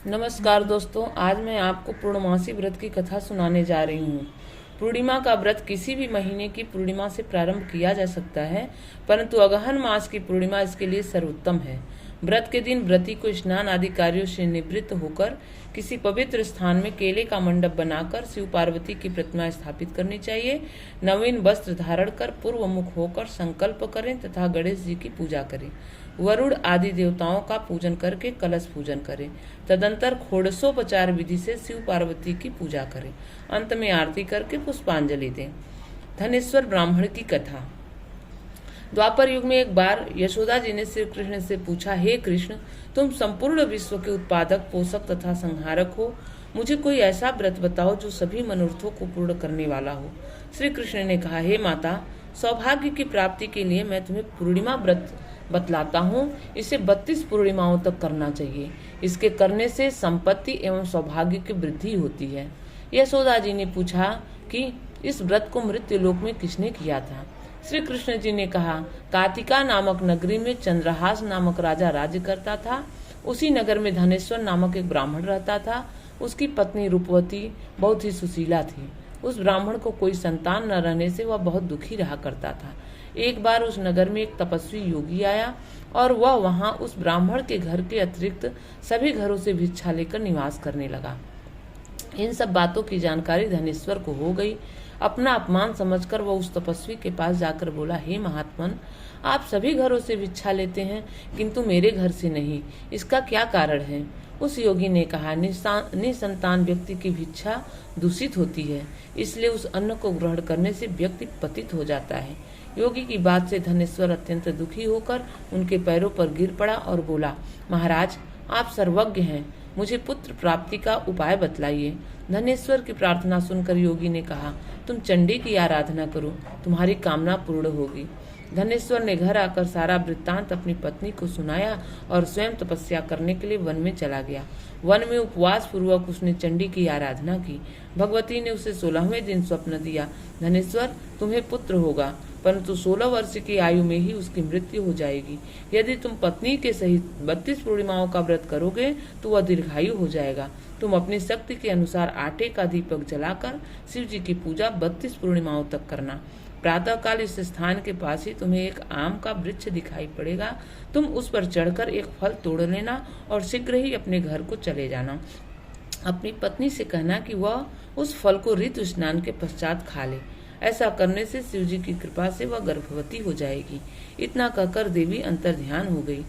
नमस्कार दोस्तों, आज मैं आपको पूर्णमासी व्रत की कथा सुनाने जा रही हूँ। पूर्णिमा का व्रत किसी भी महीने की पूर्णिमा से प्रारंभ किया जा सकता है, परंतु अगहन मास की पूर्णिमा इसके लिए सर्वोत्तम है। व्रत के दिन व्रती को स्नान आदि कार्यों से निवृत्त होकर किसी पवित्र स्थान में केले का मंडप बनाकर शिव पार्वती की प्रतिमा स्थापित करनी चाहिए। नवीन वस्त्र धारण कर पूर्व मुख होकर संकल्प करें तथा गणेश जी की पूजा करें। वरुण आदि देवताओं का पूजन करके कलश पूजन करें। तदंतर षोडशोपचार विधि से शिव पार्वती की पूजा करें। अंत में आरती करके पुष्पांजलि दें। धनेश्वर ब्राह्मण की कथा। द्वापर युग में एक बार यशोदा जी ने श्री कृष्ण से पूछा, हे कृष्ण, तुम संपूर्ण विश्व के उत्पादक, पोषक तथा संहारक हो। मुझे कोई ऐसा व्रत बताओ जो सभी मनोरथों को पूर्ण करने वाला हो। श्री कृष्ण ने कहा, हे माता, सौभाग्य की प्राप्ति के लिए मैं तुम्हें पूर्णिमा व्रत बतलाता हूँ। इसे 32 पूर्णिमाओं तक करना चाहिए। इसके करने से संपत्ति एवं सौभाग्य की वृद्धि होती है। यशोदा जी ने पूछा कि इस व्रत को मृत्यु लोक में किसने किया था। श्री कृष्ण जी ने कहा, कार्तिका नामक नगरी में चंद्रहास नामक राजा राज्य करता था। उसी नगर में धनेश्वर नामक एक ब्राह्मण रहता था। उसकी पत्नी रूपवती बहुत ही सुशीला थी। उस ब्राह्मण को कोई संतान न रहने से वह बहुत दुखी रहा करता था। एक बार उस नगर में एक तपस्वी योगी आया और वह वहां उस ब्राह्मण के घर के अतिरिक्त सभी घरों से भिक्षा लेकर निवास करने लगा। इन सब बातों की जानकारी धनेश्वर को हो गई। अपना अपमान समझकर वह उस तपस्वी के पास जाकर बोला, हे महात्मन, आप सभी घरों से भिक्षा लेते हैं किंतु मेरे घर से नहीं, इसका क्या कारण है। उस योगी ने कहा, निसंतान व्यक्ति की भिक्षा दूषित होती है, इसलिए उस अन्न को ग्रहण करने से व्यक्ति पतित हो जाता है। योगी की बात से धनेश्वर अत्यंत दुखी होकर उनके पैरों पर गिर पड़ा और बोला, महाराज, आप सर्वज्ञ हैं, मुझे पुत्र प्राप्ति का उपाय बतलाइए। धनेश्वर की प्रार्थना सुनकर योगी ने कहा, तुम चंडी की आराधना करो, तुम्हारी कामना पूर्ण होगी। धनेश्वर ने घर आकर सारा वृत्तांत अपनी पत्नी को सुनाया और स्वयं तपस्या करने के लिए वन में चला गया। वन में उपवास पूर्वक उसने चंडी की आराधना की। भगवती ने उसे 16वें दिन स्वप्न दिया, धनेश्वर, तुम्हें पुत्र होगा, परंतु 16 वर्ष की आयु में ही उसकी मृत्यु हो जाएगी। यदि तुम पत्नी के सहित 32 पूर्णिमाओं का व्रत करोगे तो वह दीर्घायु हो जाएगा। तुम अपनी शक्ति के अनुसार आटे का दीपक जलाकर शिव जी की पूजा 32 पूर्णिमाओं तक करना। प्रातःकाल इस स्थान के पास ही तुम्हें एक आम का वृक्ष दिखाई पड़ेगा। तुम उस पर चढ़कर एक फल तोड़ लेना और शीघ्र ही अपने घर को चले जाना। अपनी पत्नी से कहना कि वह उस फल को ऋतु स्नान के पश्चात खा ले। ऐसा करने से शिव जी की कृपा से वह गर्भवती हो जाएगी। इतना कहकर देवी अंतर्ध्यान हो गई।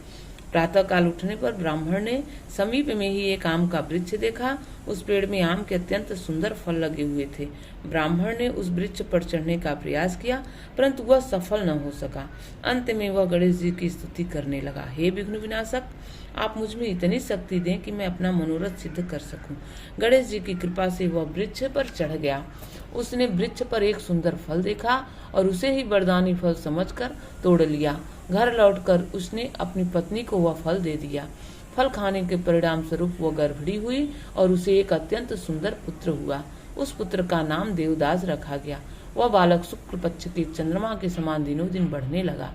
प्रातःकाल उठने पर ब्राह्मण ने समीप में ही एक आम का वृक्ष देखा। उस पेड़ में आम के अत्यंत सुंदर फल लगे हुए थे। ब्राह्मण ने उस वृक्ष पर चढ़ने का प्रयास किया, परंतु वह सफल न हो सका। अंत में वह गणेश जी की स्तुति करने लगा, हे विघ्न विनाशक, आप मुझ में इतनी शक्ति दें कि मैं अपना मनोरथ सिद्ध कर सकूं। गणेश जी की कृपा से वह वृक्ष पर चढ़ गया। उसने वृक्ष पर एक सुंदर फल देखा और उसे ही वरदानी फल समझकर तोड़ लिया। घर लौटकर उसने अपनी पत्नी को वह फल दे दिया। फल खाने के परिणाम स्वरूप वह गर्भिणी हुई और उसे एक अत्यंत सुंदर पुत्र हुआ। उस पुत्र का नाम देवदास रखा गया। वह बालक शुक्ल पक्ष के चंद्रमा के समान दिनों दिन बढ़ने लगा।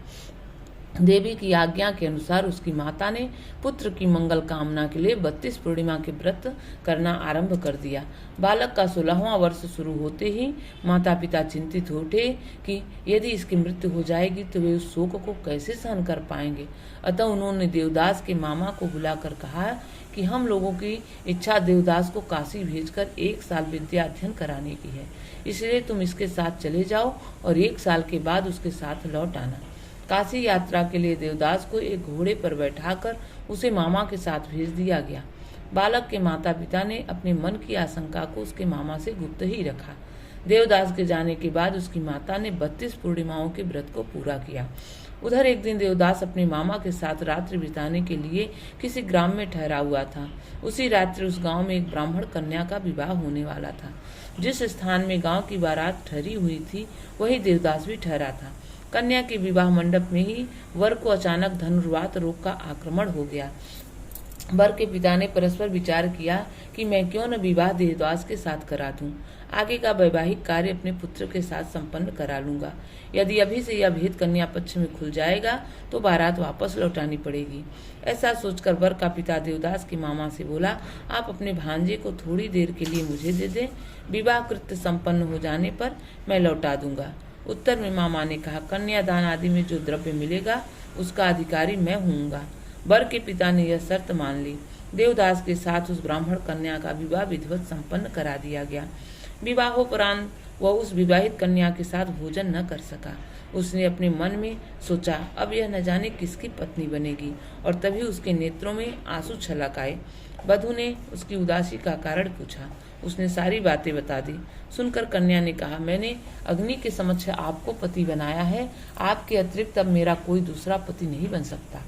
देवी की आज्ञा के अनुसार उसकी माता ने पुत्र की मंगल कामना के लिए 32 पूर्णिमा के व्रत करना आरंभ कर दिया। बालक का 16वां वर्ष शुरू होते ही माता पिता चिंतित हो उठे कि यदि इसकी मृत्यु हो जाएगी तो वे उस शोक को कैसे सहन कर पाएंगे। अतः उन्होंने देवदास के मामा को बुलाकर कहा कि हम लोगों की इच्छा देवदास को काशी भेजकर 1 साल विद्या अध्ययन कराने की है, इसलिए तुम इसके साथ चले जाओ और 1 साल के बाद उसके साथ लौट आना। काशी यात्रा के लिए देवदास को एक घोड़े पर बैठाकर उसे मामा के साथ भेज दिया गया। बालक के माता पिता ने अपने मन की आशंका को उसके मामा से गुप्त ही रखा। देवदास के जाने के बाद उसकी माता ने 32 पूर्णिमाओं के व्रत को पूरा किया। उधर एक दिन देवदास अपने मामा के साथ रात्रि बिताने के लिए किसी ग्राम में ठहरा हुआ था। उसी रात्रि उस गांव में एक ब्राह्मण कन्या का विवाह होने वाला था। जिस स्थान में गांव की बारात ठहरी हुई थी वही देवदास भी ठहरा था। कन्या के विवाह मंडप में ही वर को अचानक धनुर्वात रोग का आक्रमण हो गया। वर के पिता ने परस्पर विचार किया कि मैं क्यों न विवाह देवदास के साथ करा दूं। आगे का वैवाहिक कार्य अपने पुत्र के साथ संपन्न करा लूंगा। यदि अभी से यह भेद कन्या पक्ष में खुल जाएगा तो बारात वापस लौटानी पड़ेगी। ऐसा सोचकर वर का पिता देवदास के मामा से बोला, आप अपने भांजे को थोड़ी देर के लिए मुझे दे दें, विवाह कृत्य संपन्न हो जाने पर मैं लौटा दूंगा। उत्तर में मामा ने कहा, कन्यादान आदि में जो द्रव्य मिलेगा उसका अधिकारी मैं हूँगा। वर के पिता ने यह शर्त मान ली। देवदास के साथ उस ब्राह्मण कन्या का विवाह विधिवत संपन्न करा दिया गया। विवाहोपरांत वह उस विवाहित कन्या के साथ भोजन न कर सका। उसने अपने मन में सोचा, अब यह न जाने किसकी पत्नी बनेगी, और तभी उसके नेत्रों में आंसू छलक आए। वधू ने उसकी उदासी का कारण पूछा। उसने सारी बातें बता दी। सुनकर कन्या ने कहा, मैंने अग्नि के समक्ष आपको पति बनाया है, आपके अतिरिक्त अब मेरा कोई दूसरा पति नहीं बन सकता।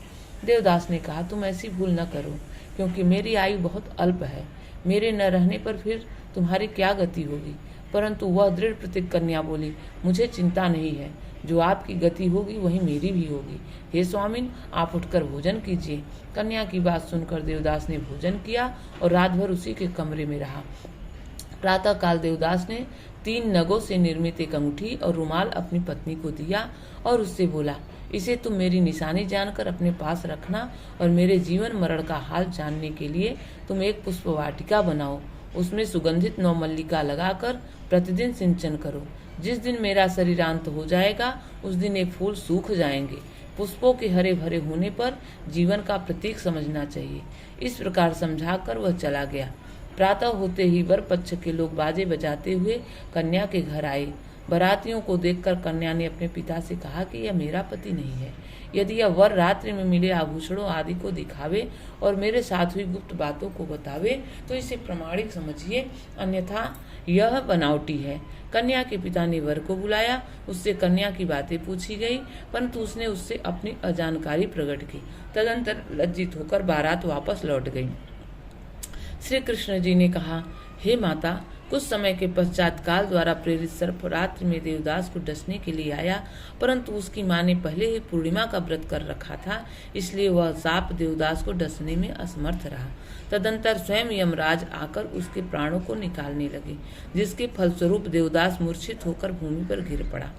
देवदास ने कहा, तुम ऐसी भूल न करो, क्योंकि मेरी आयु बहुत अल्प है। मेरे न रहने पर फिर तुम्हारी क्या गति होगी। परंतु वह दृढ़ प्रतिज्ञ कन्या बोली, मुझे चिंता नहीं है, जो आपकी गति होगी वही मेरी भी होगी। हे स्वामिन, आप उठकर भोजन कीजिए। कन्या की बात सुनकर देवदास ने भोजन किया और रात भर उसी के कमरे में रहा। प्रातः काल देवदास ने 3 नगों से निर्मित एक अंगूठी और रुमाल अपनी पत्नी को दिया और उससे बोला, इसे तुम मेरी निशानी जानकर अपने पास रखना, और मेरे जीवन मरण का हाल जानने के लिए तुम एक पुष्प वाटिका बनाओ। उसमें सुगंधित 9 मल्लिका लगाकर प्रतिदिन सिंचन करो। जिस दिन मेरा शरीरांत हो जाएगा उस दिन ये फूल सूख जाएंगे। पुष्पों के हरे भरे होने पर जीवन का प्रतीक समझना चाहिए। इस प्रकार समझाकर वह चला गया। प्रातः होते ही वर पक्ष के लोग बाजे बजाते हुए कन्या के घर आए। बारातियों को देखकर कन्या ने अपने पिता से कहा कि यह मेरा पति नहीं है। यदि यह वर रात्रि में मिले आभूषणों आदि को दिखावे और मेरे साथ हुई गुप्त बातों को बतावे तो इसे प्रमाणिक समझिए, अन्यथा यह बनावटी है। कन्या के पिता ने वर को बुलाया। उससे कन्या की बातें पूछी गई, परंतु उसने उससे अपनी अजानकारी प्रकट की। तदंतर लज्जित होकर बारात वापस लौट गई। श्री कृष्ण जी ने कहा, हे माता, कुछ समय के पश्चात काल द्वारा प्रेरित सर्प रात्रि में देवदास को डसने के लिए आया, परंतु उसकी मां ने पहले ही पूर्णिमा का व्रत कर रखा था, इसलिए वह साप देवदास को डसने में असमर्थ रहा। तदंतर स्वयं यमराज आकर उसके प्राणों को निकालने लगे, जिसके फलस्वरूप देवदास मूर्छित होकर भूमि पर गिर पड़ा।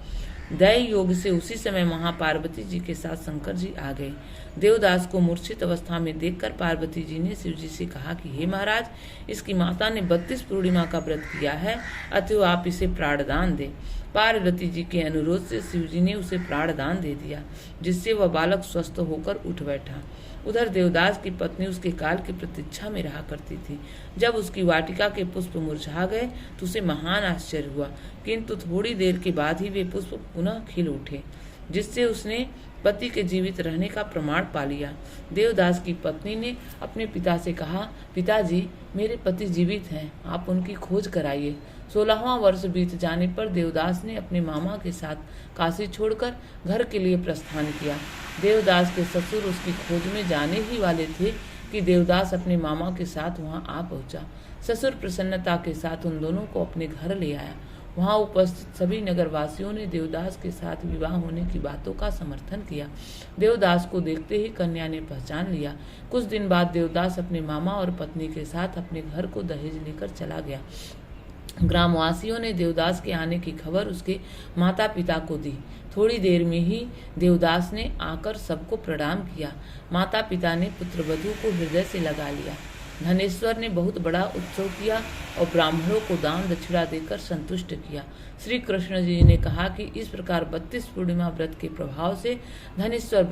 दैव योग से उसी समय महापार्वती जी के साथ शंकर जी आ गए। देवदास को मूर्छित अवस्था में देखकर पार्वती जी ने शिव जी से कहा कि हे महाराज, इसकी माता ने 32 पूर्णिमा का व्रत किया है, अतः आप इसे प्राणदान दें। पार्वती जी के अनुरोध से शिव जी ने उसे प्राणदान दे दिया, जिससे वह बालक स्वस्थ होकर उठ बैठा। उधर देवदास की पत्नी उसके काल की प्रतीक्षा में रहा करती थी। जब उसकी वाटिका के पुष्प मुरझा गए तो उसे महान आश्चर्य हुआ, किंतु थोड़ी देर के बाद ही वे पुष्प पुनः खिल उठे, जिससे उसने पति के जीवित रहने का प्रमाण पा लिया। देवदास की पत्नी ने अपने पिता से कहा, पिताजी, मेरे पति जीवित हैं, आप उनकी खोज कराइए। 16वां वर्ष बीत जाने पर देवदास ने अपने मामा के साथ काशी छोड़कर घर के लिए प्रस्थान किया। देवदास के ससुर उसकी खोज में जाने ही वाले थे कि देवदास अपने मामा के साथ वहां आ पहुंचा। ससुर प्रसन्नता के साथ उन दोनों को अपने घर ले आया। वहां उपस्थित सभी नगरवासियों ने देवदास के साथ विवाह होने की बातों का समर्थन किया। देवदास को देखते ही कन्या ने पहचान लिया। कुछ दिन बाद देवदास अपने मामा और पत्नी के साथ अपने घर को दहेज लेकर चला गया। ग्रामवासियों ने देवदास के आने की खबर उसके माता पिता को दी। थोड़ी देर में ही देवदास ने आकर सबको प्रणाम किया। माता पिता ने पुत्रवधू को हृदय से लगा लिया। धनेश्वर ने बहुत बड़ा उत्सव किया और ब्राह्मणों को दान दक्षिणा देकर संतुष्ट किया। श्री कृष्ण जी ने कहा कि इस प्रकार 32 पूर्णिमा व्रत के प्रभाव से धनेश्वर